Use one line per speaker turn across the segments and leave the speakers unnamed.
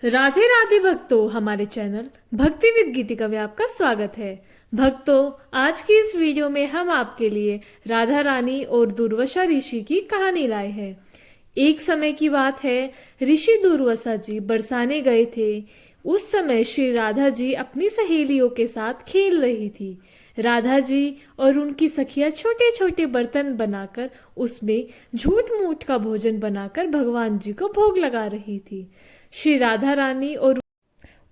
राधे राधे भक्तों, हमारे चैनल भक्ति विद गीतिका में आपका स्वागत है। भक्तों, आज की इस वीडियो में हम आपके लिए राधा रानी और दुर्वासा ऋषि की कहानी लाए हैं। एक समय की बात है, ऋषि दुर्वासा जी बरसाने गए थे। उस समय श्री राधा जी अपनी सहेलियों के साथ खेल रही थी। राधा जी और उनकी सखियां छोटे छोटे बर्तन बनाकर उसमें झूठ मूठ का भोजन बनाकर भगवान जी को भोग लगा रही थी। श्री राधा रानी और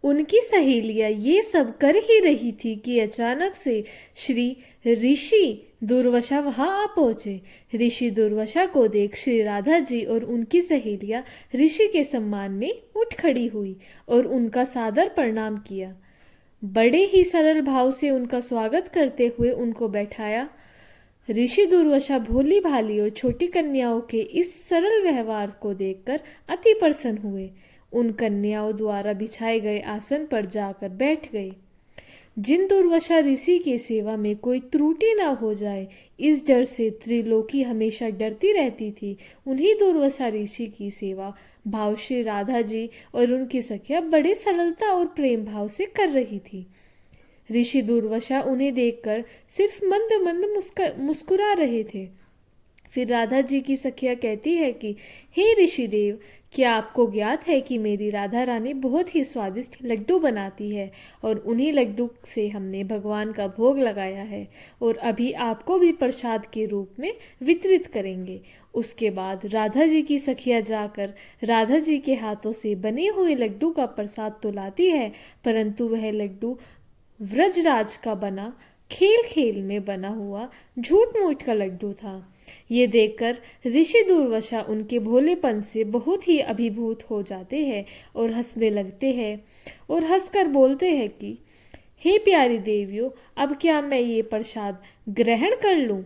उनकी सहेलियां ये सब कर ही रही थी कि अचानक से श्री ऋषि दुर्वासा वहां आ पहुंचे। ऋषि दुर्वासा को देख श्री राधा जी और उनकी सहेलियां ऋषि के सम्मान में उठ खड़ी हुई और उनका सादर प्रणाम किया। बड़े ही सरल भाव से उनका स्वागत करते हुए उनको बैठाया। ऋषि दुर्वासा भोली भाली और छोटी कन्याओं के इस सरल व्यवहार को देखकर अति प्रसन्न हुए। उन कन्याओं द्वारा बिछाए गए आसन पर जाकर बैठ गए। जिन दुर्वासा ऋषि की सेवा में कोई त्रुटि न हो जाए, इस डर से त्रिलोकी हमेशा डरती रहती थी, उन्हीं दुर्वासा ऋषि की सेवा भाव श्री राधा जी और उनकी सखियां बड़े सरलता और प्रेम भाव से कर रही थी। ऋषि दुर्वासा उन्हें देखकर सिर्फ मंद मंद मुस्कुरा रहे थे। फिर राधा जी की सखिया कहती है कि हे ऋषि देव, क्या आपको ज्ञात है कि मेरी राधा रानी बहुत ही स्वादिष्ट लड्डू बनाती है और उन्हीं लड्डू से हमने भगवान का भोग लगाया है और अभी आपको भी प्रसाद के रूप में वितरित करेंगे। उसके बाद राधा जी की सखिया जाकर राधा जी के हाथों से बने हुए लड्डू का प्रसाद तो लाती है, परंतु वह लड्डू व्रजराज का बना, खेल खेल में बना हुआ झूठ मूठ का लड्डू था। ये देखकर ऋषि दुर्वासा उनके भोलेपन से बहुत ही अभिभूत हो जाते हैं और हंसने लगते हैं और हंसकर बोलते हैं कि हे प्यारी देवियों, अब क्या मैं ये प्रसाद ग्रहण कर लूं?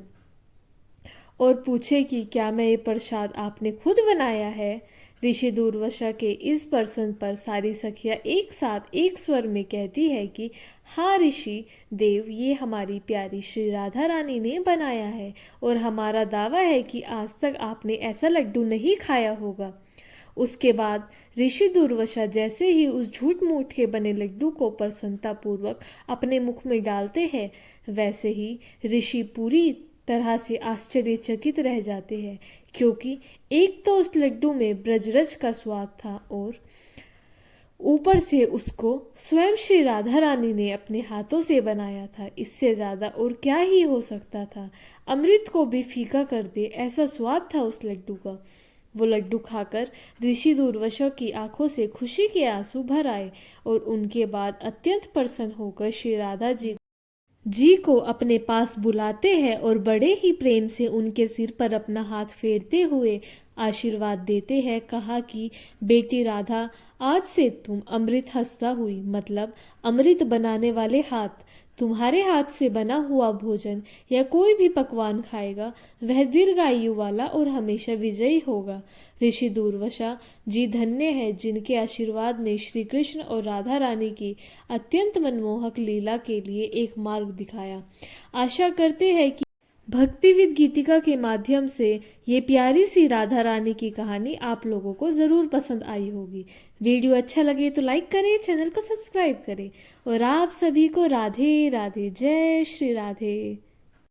और पूछे कि क्या मैं ये प्रसाद आपने खुद बनाया है? ऋषि दुर्वासा के इस प्रश्न पर सारी सखियां एक साथ एक स्वर में कहती है कि हाँ ऋषि देव, ये हमारी प्यारी श्री राधा रानी ने बनाया है और हमारा दावा है कि आज तक आपने ऐसा लड्डू नहीं खाया होगा। उसके बाद ऋषि दुर्वासा जैसे ही उस झूठ मूठ के बने लड्डू को प्रसन्नतापूर्वक अपने मुख में डालते हैं, वैसे ही ऋषि पूरी तरह से आश्चर्यचकित रह जाते हैं, क्योंकि एक तो उस लड्डू में ब्रजरज का स्वाद था और ऊपर से उसको स्वयं श्री राधा रानी ने अपने हाथों से बनाया था। इससे ज्यादा और क्या ही हो सकता था? अमृत को भी फीका कर दे ऐसा स्वाद था उस लड्डू का। वो लड्डू खाकर ऋषि दुर्वासा की आंखों से खुशी के आंसू भर आए और उनके बाद अत्यंत प्रसन्न होकर श्री राधा जी को अपने पास बुलाते हैं और बड़े ही प्रेम से उनके सिर पर अपना हाथ फेरते हुए आशीर्वाद देते हैं। कहा कि बेटी राधा, आज से तुम अमृत हस्ता हुई, मतलब अमृत बनाने वाले हाथ। तुम्हारे हाथ से बना हुआ भोजन या कोई भी पकवान खाएगा, वह दीर्घायु वाला और हमेशा विजयी होगा। ऋषि दुर्वासा जी धन्य है जिनके आशीर्वाद ने श्री कृष्ण और राधा रानी की अत्यंत मनमोहक लीला के लिए एक मार्ग दिखाया। आशा करते हैं कि भक्ति विद गीतिका के माध्यम से ये प्यारी सी राधा रानी की कहानी आप लोगों को ज़रूर पसंद आई होगी। वीडियो अच्छा लगे तो लाइक करें, चैनल को सब्सक्राइब करें और आप सभी को राधे राधे, जय श्री राधे।